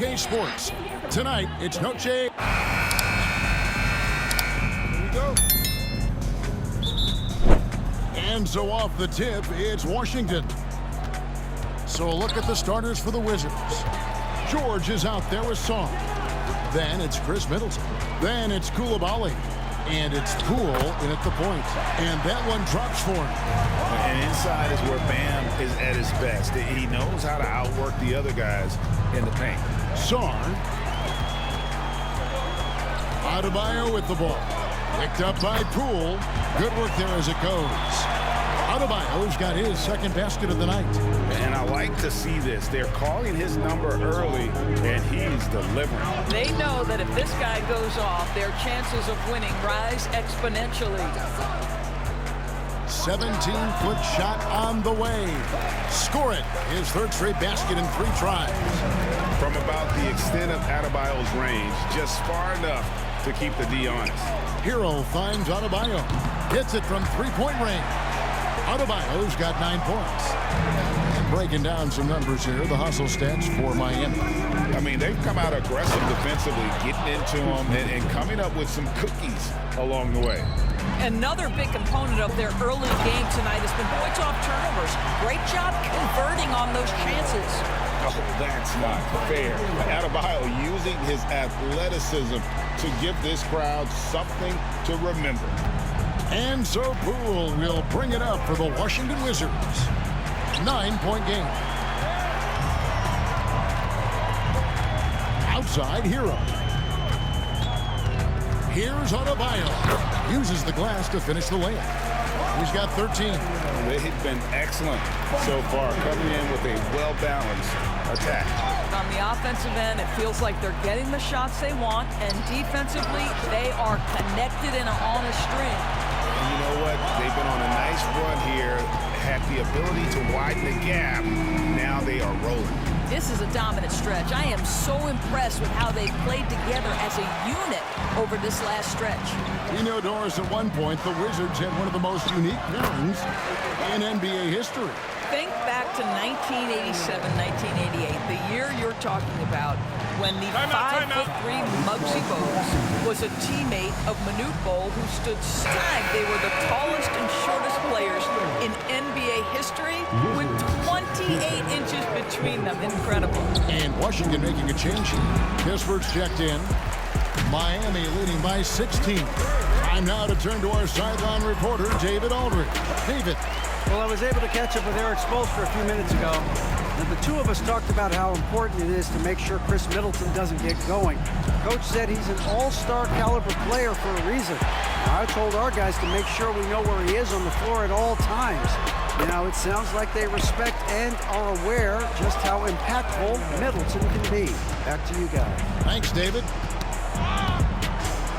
2K Sports. Tonight, it's Noche. Here we go. And so off the tip, it's Washington. So look at the starters for the Wizards. George is out there with Song. Then it's Chris Middleton. Then it's Koulibaly. And it's Poole in at the point. And that one drops for him. And inside is where Bam is at his best. He knows how to outwork the other guys in the paint. Song. Adebayo with the ball. Picked up by Poole. Good work there as it goes. Adebayo's got his second basket of the night. And I like to see this. They're calling his number early, and he's delivering. They know that if this guy goes off, their chances of winning rise exponentially. 17-foot shot on the way. Score it. His third straight basket in 3 tries. From about the extent of Adebayo's range, just far enough to keep the D honest. Hero finds Adebayo. Hits it from 3-point range. Adebayo's got 9 points. Breaking down some numbers here, the hustle stats for Miami. I mean, they've come out aggressive defensively, getting into them and coming up with some cookies along the way. Another big component of their early game tonight has been points off turnovers. Great job converting on those chances. Oh, that's not fair. Adebayo using his athleticism to give this crowd something to remember. And so Poole will bring it up for the Washington Wizards. 9-point game. Outside Hero. Here's Adebayo. Uses the glass to finish the layup. He's got 13. They've been excellent so far, coming in with a well-balanced attack. On the offensive end, it feels like they're getting the shots they want, and defensively, they are connected and on a string. And you know what? They've been on a nice run here, had the ability to widen the gap. Now they are rolling. This is a dominant stretch. I am so impressed with how they played together as a unit over this last stretch. We know, Doris, at one point, the Wizards had one of the most unique pairings in NBA history. Think back to 1987, 1988, the year you're talking about, when the 5'3" Muggsy Bogues was a teammate of Manute Bol, who stood snide. They were the tallest and shortest players in NBA history, with 28 inches between them. Incredible. And Washington making a change here. Pittsburgh's checked in. Miami leading by 16. Time now to turn to our sideline reporter, David Aldridge. David. Well, I was able to catch up with Eric Spoelstra a few minutes ago, and the two of us talked about how important it is to make sure Chris Middleton doesn't get going. Coach said he's an all-star caliber player for a reason. I told our guys to make sure we know where he is on the floor at all times. Now, it sounds like they respect and are aware just how impactful Middleton can be. Back to you guys. Thanks, David.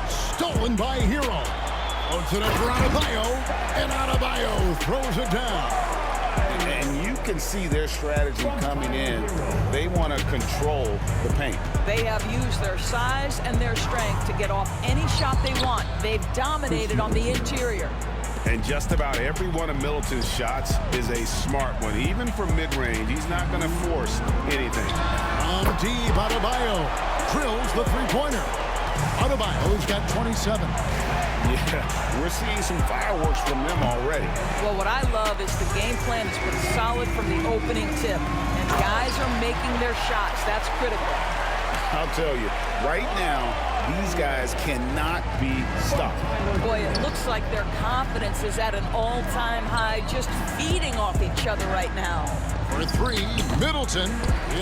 Stolen by Hero. Puts it up for Adebayo, and Adebayo throws it down. And you can see their strategy coming in. They want to control the paint. They have used their size and their strength to get off any shot they want. They've dominated on the interior. And just about every one of Middleton's shots is a smart one. Even from mid-range, he's not going to force anything. On deep, Adebayo drills the three-pointer. Adebayo's got 27. Yeah, we're seeing some fireworks from them already. Well, what I love is the game plan has been solid from the opening tip, and guys are making their shots. That's critical. I'll tell you, right now, these guys cannot be stopped. Boy, it looks like their confidence is at an all-time high, just feeding off each other right now. For 3, Middleton.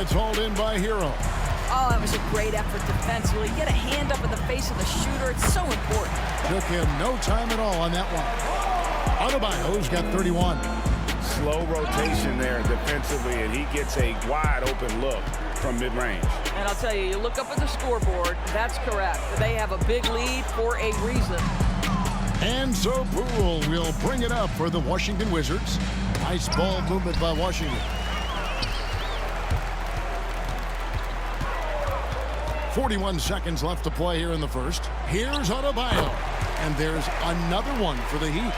It's hauled in by Hero. Oh, that was a great effort defensively. Get a hand up in the face of the shooter. It's so important. Took him no time at all on that one. Adebayo's got 31. Slow rotation there defensively, and he gets a wide-open look from mid-range. And I'll tell you, you look up at the scoreboard, that's correct. They have a big lead for a reason. And so Poole will bring it up for the Washington Wizards. Nice ball movement by Washington. 41 seconds left to play here in the first. Here's Adebayo. And there's another one for the Heat.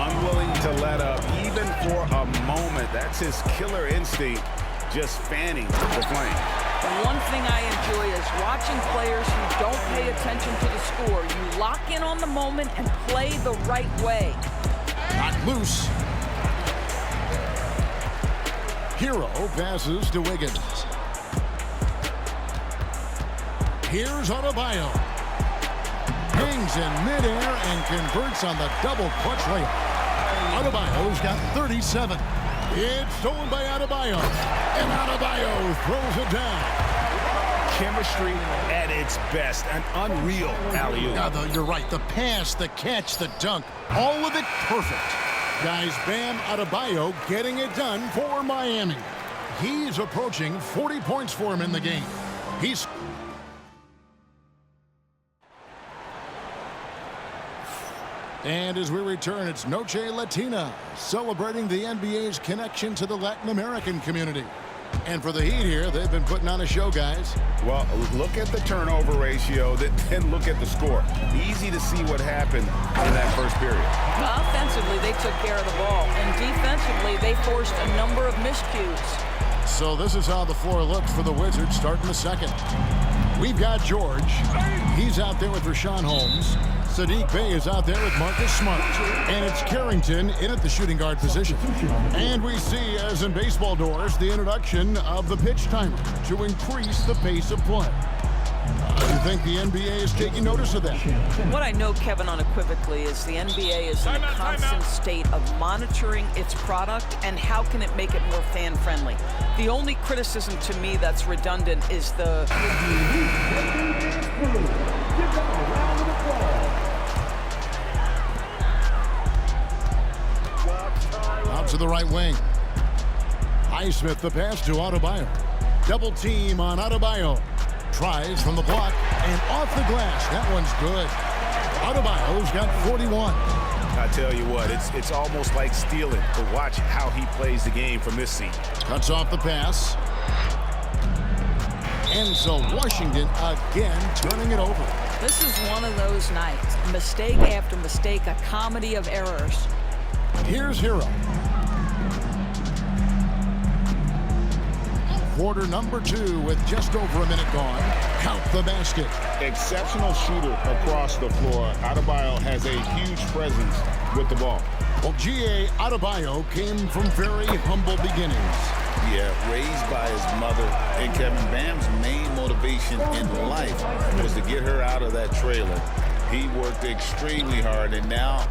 Unwilling to let up even for a moment. That's his killer instinct, just fanning the flame. One thing I watching players who don't pay attention to the score. You lock in on the moment and play the right way. Not loose. Hero passes to Wiggins. Here's Adebayo. Hangs in midair and converts on the double clutch layup. Adebayo's got 37. It's stolen by Adebayo. And Adebayo throws it down. Chemistry at its best. An unreal alley-oop. Now, though, you're right. The pass, the catch, the dunk, all of it perfect. Guys, Bam Adebayo getting it done for Miami. He's approaching 40 points for him in the game. He's... And as we return, it's Noche Latina, celebrating the NBA's connection to the Latin American community. And for the Heat here, they've been putting on a show, guys. Well, look at the turnover ratio, then look at the score. Easy to see what happened in that first period. Offensively, they took care of the ball, and defensively, they forced a number of miscues. So this is how the floor looks for the Wizards starting the second. We've got George. He's out there with Rashawn Holmes. Sadiq Bey is out there with Marcus Smart. And it's Carrington in at the shooting guard position. And we see, as in baseball doors, the introduction of the pitch timer to increase the pace of play. Do you think the NBA is taking notice of that? What I know, Kevin, unequivocally, is the NBA is in a constant state of monitoring its product and how can it make it more fan-friendly. The only criticism to me that's redundant is the... Out to the right wing. Highsmith the pass to Adebayo. Double team on Adebayo. Tries from the block and off the glass. That one's good. Adebayo's got 41. I tell you what, it's almost like stealing to watch how he plays the game from this seat. Cuts off the pass. And so Washington again turning it over. This is one of those nights. Mistake after mistake, a comedy of errors. Here's Hero. Quarter number 2 with just over a minute gone. Count the basket. Exceptional shooter across the floor. Adebayo has a huge presence with the ball. Well, G.A. Adebayo came from very humble beginnings. Yeah, raised by his mother. And Kevin, Bam's main motivation in life was to get her out of that trailer. He worked extremely hard, and now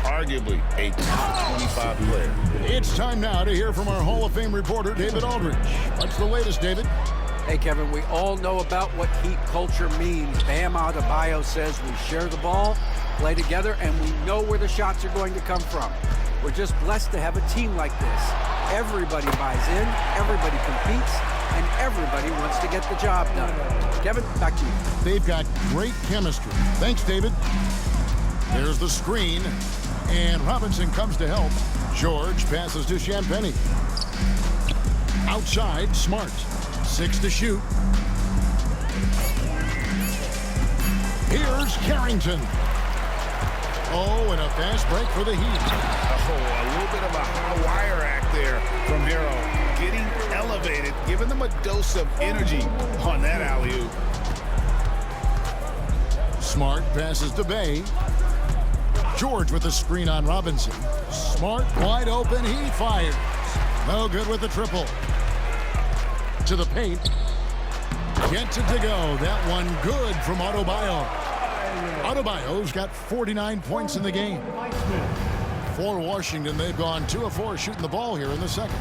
arguably a top 25 player. It's time now to hear from our Hall of Fame reporter, David Aldridge. What's the latest, David? Hey, Kevin, we all know about what Heat culture means. Bam Adebayo says we share the ball, play together, and we know where the shots are going to come from. We're just blessed to have a team like this. Everybody buys in, everybody competes, and everybody wants to get the job done. Kevin, back to you. They've got great chemistry. Thanks, David. There's the screen, and Robinson comes to help. George passes to Champagnie. Outside, Smart. 6 to shoot. Here's Carrington. Oh, and a fast break for the Heat. Oh, a little bit of a high wire act there from Hero. Getting elevated, giving them a dose of energy on that alley-oop. Smart passes to Bey. George with the screen on Robinson. Smart wide open, he fires. No good with the triple. To the paint. Gets it to go. That one good from Adebayo. Adebayo's got 49 points in the game. For Washington, they've gone 2 of 4 shooting the ball here in the second.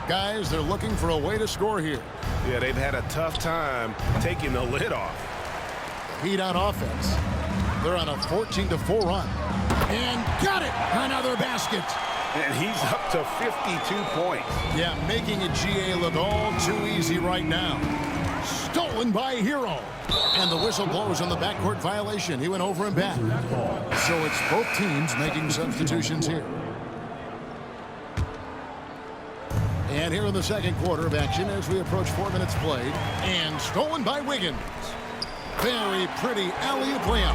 Guys, they're looking for a way to score here. Yeah, they've had a tough time taking the lid off. Heat on offense. They're on a 14-4 run. And got it! Another basket. And he's up to 52 points. Yeah, making it GA look all too easy right now. Stolen by Hero. And the whistle blows on the backcourt violation. He went over and back. So it's both teams making substitutions here. And here in the second quarter of action as we approach 4 minutes played. And stolen by Wiggins. Very pretty alley-oop layup.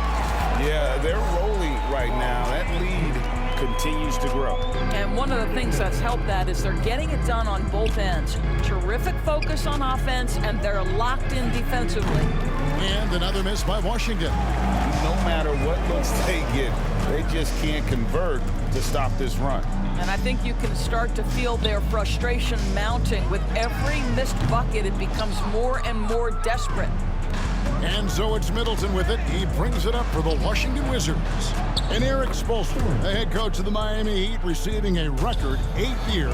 Yeah, they're rolling right now. That lead continues to grow. And one of the things that's helped that is they're getting it done on both ends. Terrific focus on offense, and they're locked in defensively. And another miss by Washington. No matter what looks they get, they just can't convert to stop this run. And I think you can start to feel their frustration mounting. With every missed bucket, it becomes more and more desperate. And so it's Middleton with it. He brings it up for the Washington Wizards. And Eric Spoelstra, the head coach of the Miami Heat, receiving a record 8-year,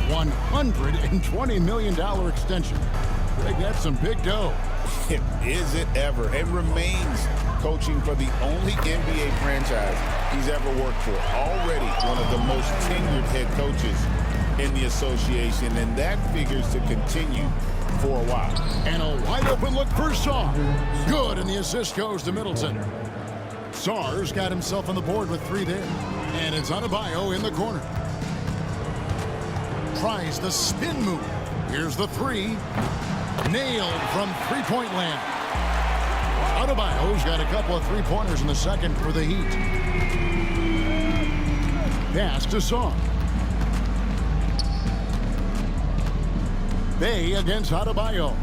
$120 million extension. I think that's some big dough. Is it ever? And remains coaching for the only NBA franchise he's ever worked for. Already one of the most tenured head coaches in the association, and that figures to continue for a while. And a wide open look for Sarr. Good, and the assist goes to Middleton. Sarr's got himself on the board with 3 there. And it's Adebayo in the corner. Tries the spin move. Here's the 3. Nailed from three-point land. Adebayo's got a couple of three-pointers in the second for the Heat. Pass to Sarr. Bay against Adebayo.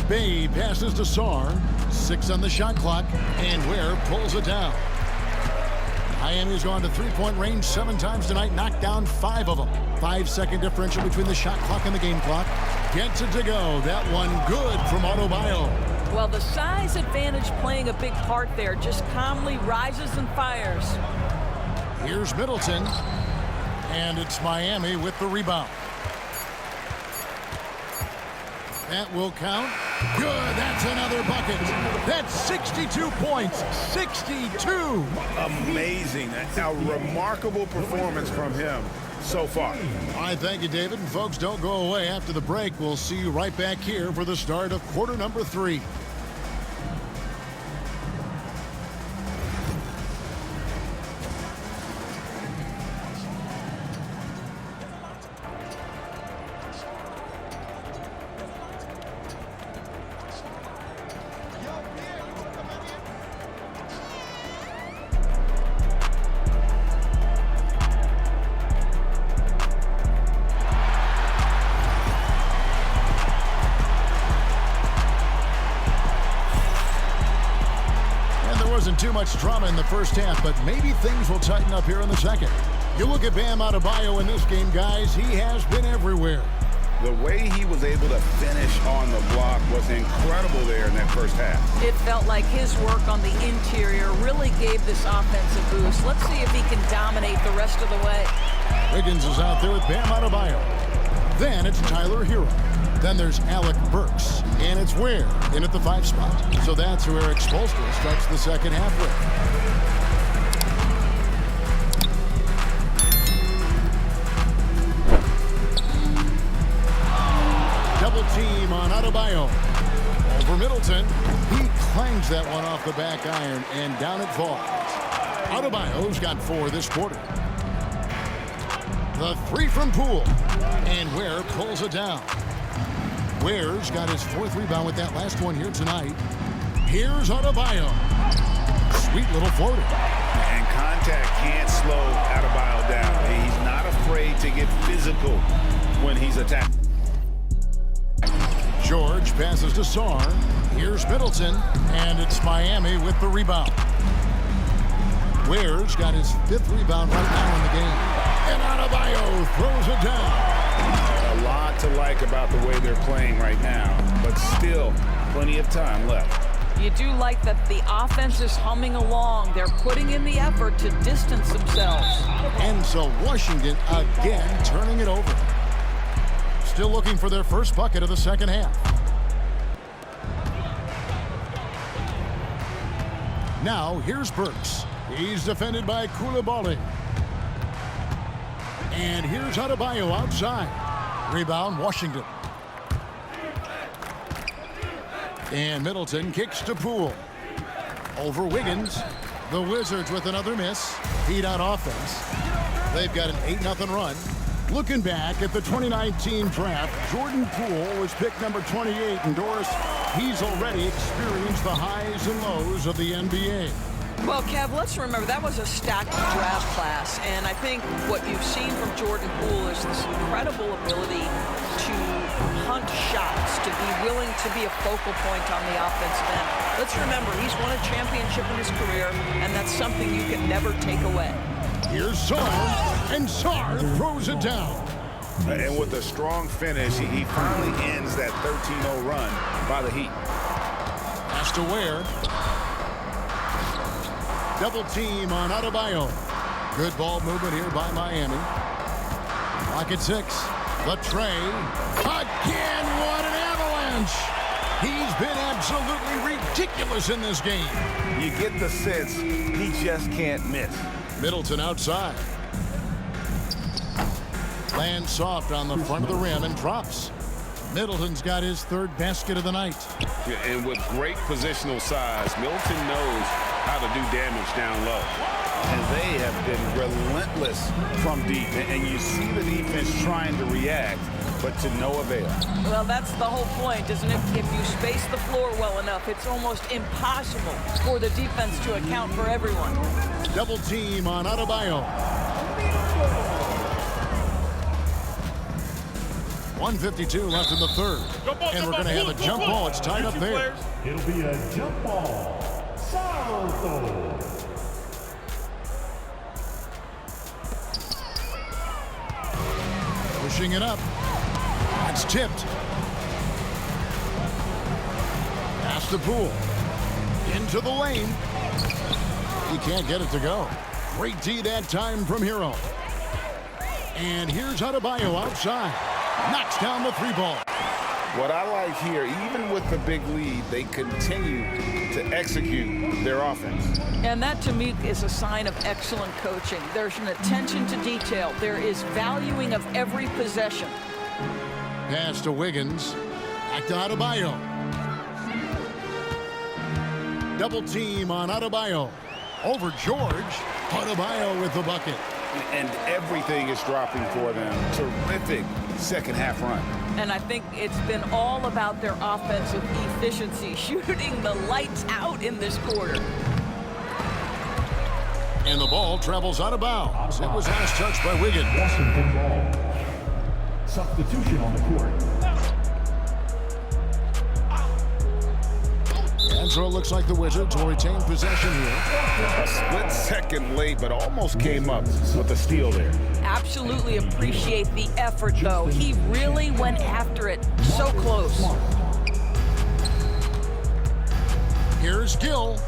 Bay passes to Sarr. 6 on the shot clock, and Ware pulls it down. Miami's gone to three-point range 7 times tonight, knocked down 5 of them. 5-second differential between the shot clock and the game clock. Gets it to go. That one good from Adebayo. Well, the size advantage playing a big part there. Just calmly rises and fires. Here's Middleton, and it's Miami with the rebound. That will count. Good, that's another bucket. That's 62 points, 62. Amazing, a remarkable performance from him so far. All right, thank you, David. And folks, don't go away. After the break, we'll see you right back here for the start of quarter number 3. Too much drama in the first half, but maybe things will tighten up here in the second. You look at Bam Adebayo in this game, guys, he has been everywhere. The way he was able to finish on the block was incredible there in that first half. It felt like his work on the interior really gave this offense a boost. Let's see if he can dominate the rest of the way. Wiggins is out there with Bam Adebayo. Then it's Tyler Hero. Then there's Alec Burks, and it's Ware in at the 5 spot. So that's who Eric Spoelstra starts the second half with. Double team on Adebayo. Over Middleton. He clangs that one off the back iron, and down it falls. Adebayo's got 4 this quarter. The 3 from Poole, and Ware pulls it down. Ware's got his 4th rebound with that last one here tonight. Here's Adebayo. Sweet little floater. And contact can't slow Adebayo down. He's not afraid to get physical when he's attacked. George passes to Sarr. Here's Middleton, and it's Miami with the rebound. Ware's got his 5th rebound right now in the game. And Adebayo throws it down. A lot to like about the way they're playing right now, but still plenty of time left. You do like that the offense is humming along. They're putting in the effort to distance themselves. And so Washington again turning it over. Still looking for their first bucket of the second half. Now here's Burks. He's defended by Coulibaly. And here's Adebayo outside. Rebound, Washington. And Middleton kicks to Poole. Over Wiggins. The Wizards with another miss. Heat on offense. They've got an 8-0 run. Looking back at the 2019 draft, Jordan Poole was picked number 28. And Doris, he's already experienced the highs and lows of the NBA. Well, Kev, let's remember that was a stacked draft class, and I think what you've seen from Jordan Poole is this incredible ability to hunt shots, to be willing to be a focal point on the offensive end. Let's remember, he's won a championship in his career, and that's something you can never take away. Here's Sarr, and Sarr throws it down. And with a strong finish, he finally ends that 13-0 run by the Heat. Pass to Ware. Double team on Adebayo. Good ball movement here by Miami. Clock at 6. The tray. Again, what an avalanche. He's been absolutely ridiculous in this game. You get the sense he just can't miss. Middleton outside. Lands soft on the front of the rim and drops. Middleton's got his third basket of the night. Yeah, and with great positional size, Middleton knows how to do damage down low. And they have been relentless from deep. And you see the defense trying to react, but to no avail. Well, that's the whole point, isn't it? If you space the floor well enough, it's almost impossible for the defense to account for everyone. Double team on Adebayo. 1:52 left in the third. And we're going to have a jump ball. It's tied up there. It'll be a jump ball. Salto. Pushing it up. That's tipped. Pass to Poole. Into the lane. He can't get it to go. Great D that time from Hero. And here's Adebayo outside. Knocks down the 3-ball. What I like here, even with the big lead, they continue to execute their offense. And that, to me, is a sign of excellent coaching. There's an attention to detail. There is valuing of every possession. Pass to Wiggins. Back to Adebayo. Double team on Adebayo. Over George. Adebayo with the bucket. And everything is dropping for them. Terrific second half run. And I think it's been all about their offensive efficiency, shooting the lights out in this quarter. And the ball travels out of bounds. It was last touched by Wiggins. Washington ball. Substitution on the court. And so it looks like the Wizards will retain possession here. A split second late, but almost came up with a steal there. Absolutely appreciate the effort, though. He really went after it. So close. Here's Gill.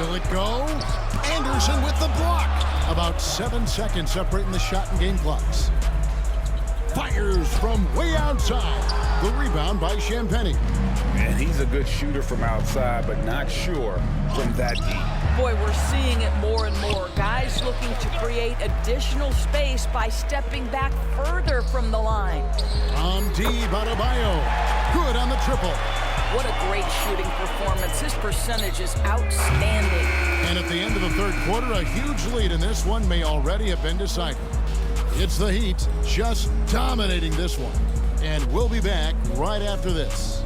Will it go? Anderson with the block. About 7 seconds separating the shot and game clocks. Fires from way outside. The rebound by Champagnie. And he's a good shooter from outside, but not sure from that deep. Boy, we're seeing it more and more. Guys looking to create additional space by stepping back further from the line. On deep, Adebayo. Good on the triple. What a great shooting performance. His percentage is outstanding. And at the end of the third quarter, a huge lead in this one may already have been decided. It's the Heat just dominating this one. And we'll be back right after this.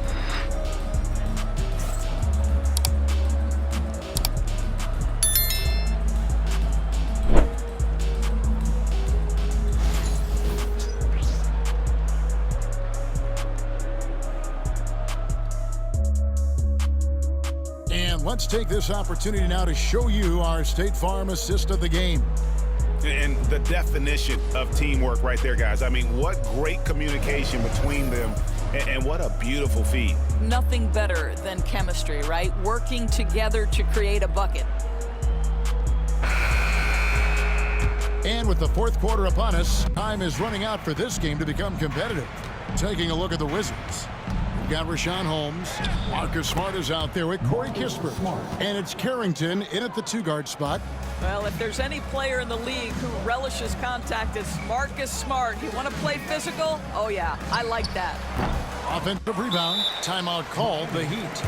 And let's take this opportunity now to show you our State Farm assist of the game. And the definition of teamwork right there, guys. I mean, what great communication between them, and what a beautiful feed. Nothing better than chemistry, right? Working together to create a bucket. And with the fourth quarter upon us, time is running out for this game to become competitive. Taking a look at the Wizards. We've got Rashawn Holmes. Marcus Smart is out there with Corey Kispert. And it's Carrington in at the 2-guard spot. Well, if there's any player in the league who relishes contact, it's Marcus Smart. You want to play physical? Oh, yeah, I like that. Offensive rebound. Timeout called the Heat.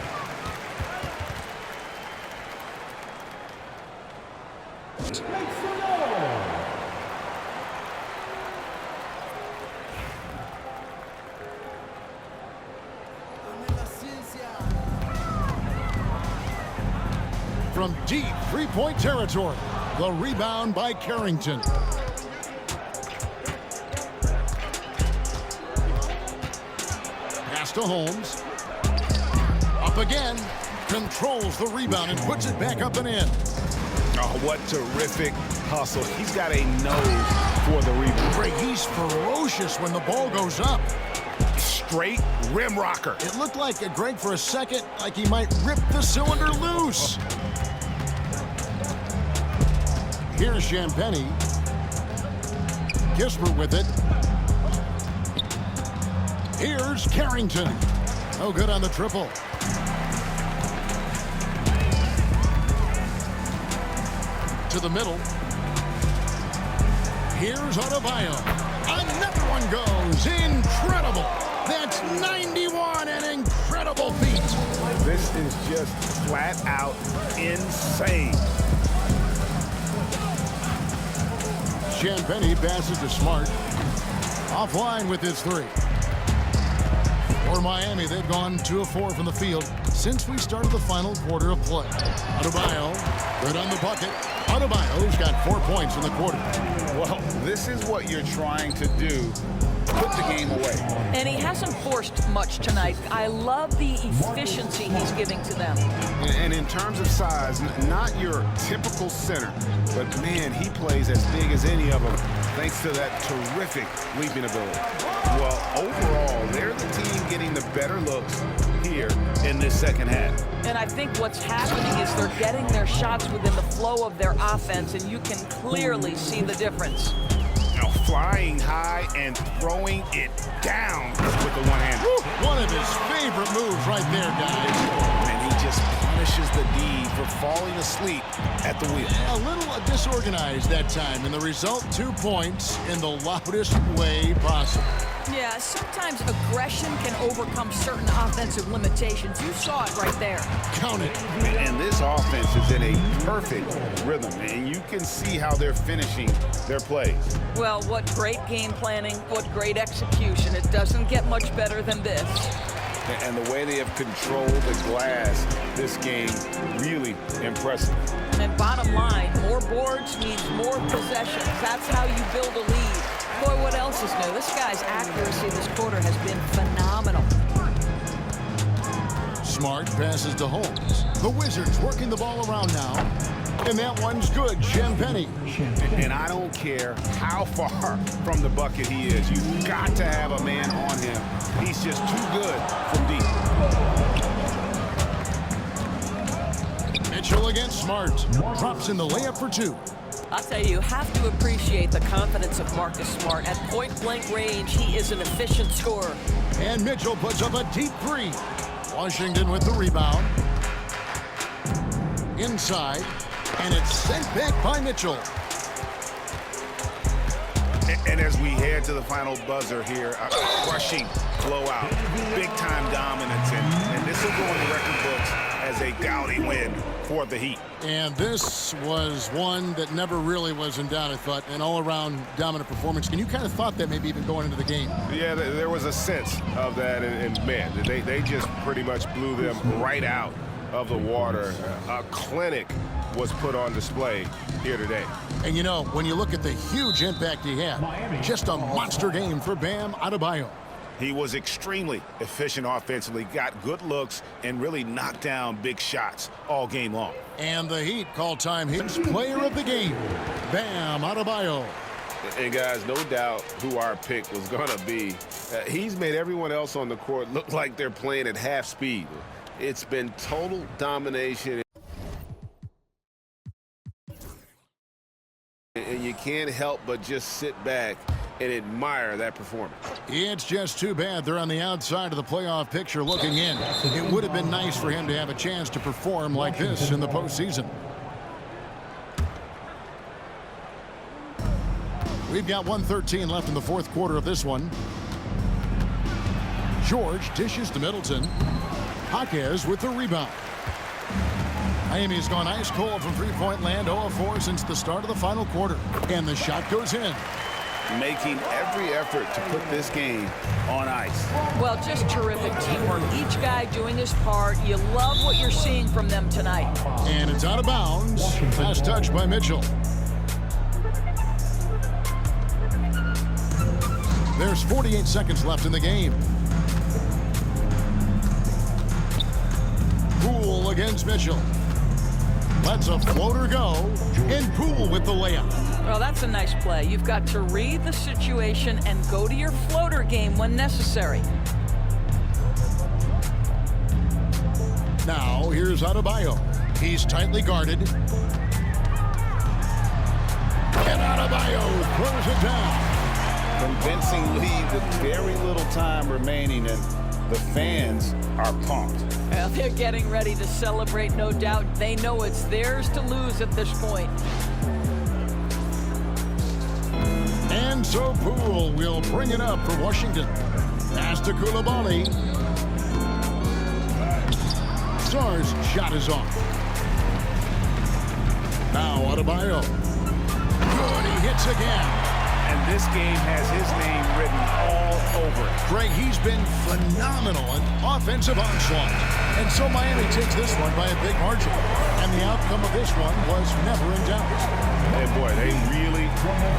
from deep three-point territory. The rebound by Carrington. Pass to Holmes. Up again. Controls the rebound and puts it back up and in. Oh, what terrific hustle. He's got a nose for the rebound. Greg, he's ferocious when the ball goes up. Straight rim rocker. It looked like, Greg, for a second, like he might rip the cylinder loose. Here's Champagny. Kisper with it. Here's Carrington. No good on the triple. To the middle. Here's Adebayo. Another one goes. Incredible. That's 91, an incredible feat. This is just flat out insane. Champagny passes to Smart. Offline with his three. For Miami, they've gone 2 of 4 from the field since we started the final quarter of play. Adebayo, good on the bucket. Adebayo's got 4 points in the quarter. Well, this is what you're trying to do. Put the game away. And he hasn't forced much tonight. I love the efficiency he's giving to them. And in terms of size, not your typical center, but man, he plays as big as any of them thanks to that terrific leaping ability. Well, overall, they're the team getting the better looks here in this second half. And I think what's happening is they're getting their shots within the flow of their offense, and you can clearly see the difference. Now flying high and throwing it down with the one-hander. One of his favorite moves right there, guys. And he just punishes the D for falling asleep at the wheel. A little disorganized that time, and the result, 2 points in the loudest way possible. Yeah, sometimes aggression can overcome certain offensive limitations. You saw it right there. Count it. And this offense is in a perfect rhythm, and you can see how they're finishing their plays. Well, what great game planning, what great execution. It doesn't get much better than this. And the way they have controlled the glass this game, really impressive. And bottom line, more boards means more possessions. That's how you build a lead. Boy, what else is new? This guy's accuracy this quarter has been phenomenal. Smart passes to Holmes. The Wizards working the ball around now. And that one's good. Champagny. And I don't care how far from the bucket he is. You've got to have a man on him. He's just too good from deep. Mitchell against Smart. Drops in the layup for 2. I'll tell you, you have to appreciate the confidence of Marcus Smart. At point-blank range, he is an efficient scorer. And Mitchell puts up a deep 3. Washington with the rebound. Inside. And it's sent back by Mitchell. And as we head to the final buzzer here, a crushing blowout, big-time dominance, and this will go in the record books as a gaudy win for the Heat. And this was one that never really was in doubt, I thought, an all-around dominant performance. And you kind of thought that maybe even going into the game. Yeah, there was a sense of that, and man, they just pretty much blew them right out of the water. A clinic was put on display here today. And you know, when you look at the huge impact he had, just a monster game for Bam Adebayo. He was extremely efficient offensively, got good looks, and really knocked down big shots all game long. And the Heat call time Heat's player of the game, Bam Adebayo. And guys, no doubt who our pick was going to be. He's made everyone else on the court look like they're playing at half speed. It's been total domination. And you can't help but just sit back and admire that performance. It's just too bad they're on the outside of the playoff picture looking in. It would have been nice for him to have a chance to perform like this in the postseason. We've got 1:13 left in the fourth quarter of this one. George dishes to Middleton. Jaquez with the rebound. Miami's gone ice cold from three-point land, 0 of 4 since the start of the final quarter. And the shot goes in. making every effort to put this game on ice. Well, just terrific teamwork. Each guy doing his part. You love what you're seeing from them tonight. And it's out of bounds. Last touch by Mitchell. There's 48 seconds left in the game. Poole against Mitchell. Lets a floater go. And Poole with the layup. Well, that's a nice play. You've got to read the situation and go to your floater game when necessary. Now, here's Adebayo. He's tightly guarded. And Adebayo throws it down. Convincing lead with very little time remaining, and the fans are pumped. Well, they're getting ready to celebrate, no doubt. They know it's theirs to lose at this point. And so Poole will bring it up for Washington. Pass to Koulibaly. Sar's shot is off. Now Adebayo. Good, he hits again. And this game has his name written all over it. Greg, he's been phenomenal in offensive onslaught. And so Miami takes this one by a big margin. And the outcome of this one was never in doubt. And boy, they really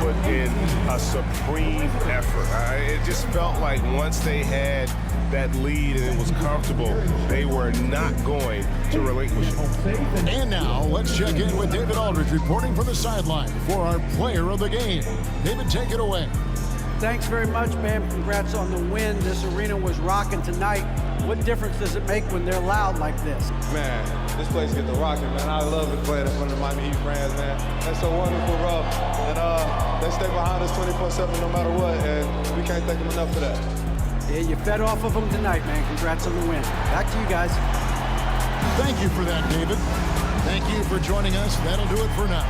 put in a supreme effort. It just felt like once they had that lead and it was comfortable, they were not going to relinquish it. And now let's check in with David Aldridge reporting from the sideline for our player of the game. David, take it away. Thanks very much, man. Congrats on the win. This arena was rocking tonight. What difference does it make when they're loud like this? Man, this place gets the rocking, man. I love it playing in front of the Miami Heat fans, man. That's a wonderful rub. And they stay behind us 24/7 no matter what, and we can't thank them enough for that. Yeah, you fed off of them tonight, man. Congrats on the win. Back to you guys. Thank you for that, David. Thank you for joining us. That'll do it for now.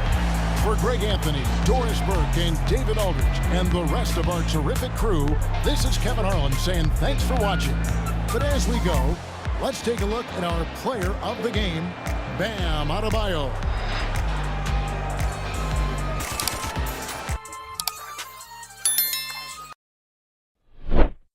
For Greg Anthony, Doris Burke, and David Aldridge, and the rest of our terrific crew, this is Kevin Harlan saying thanks for watching. But as we go, let's take a look at our player of the game, Bam Adebayo.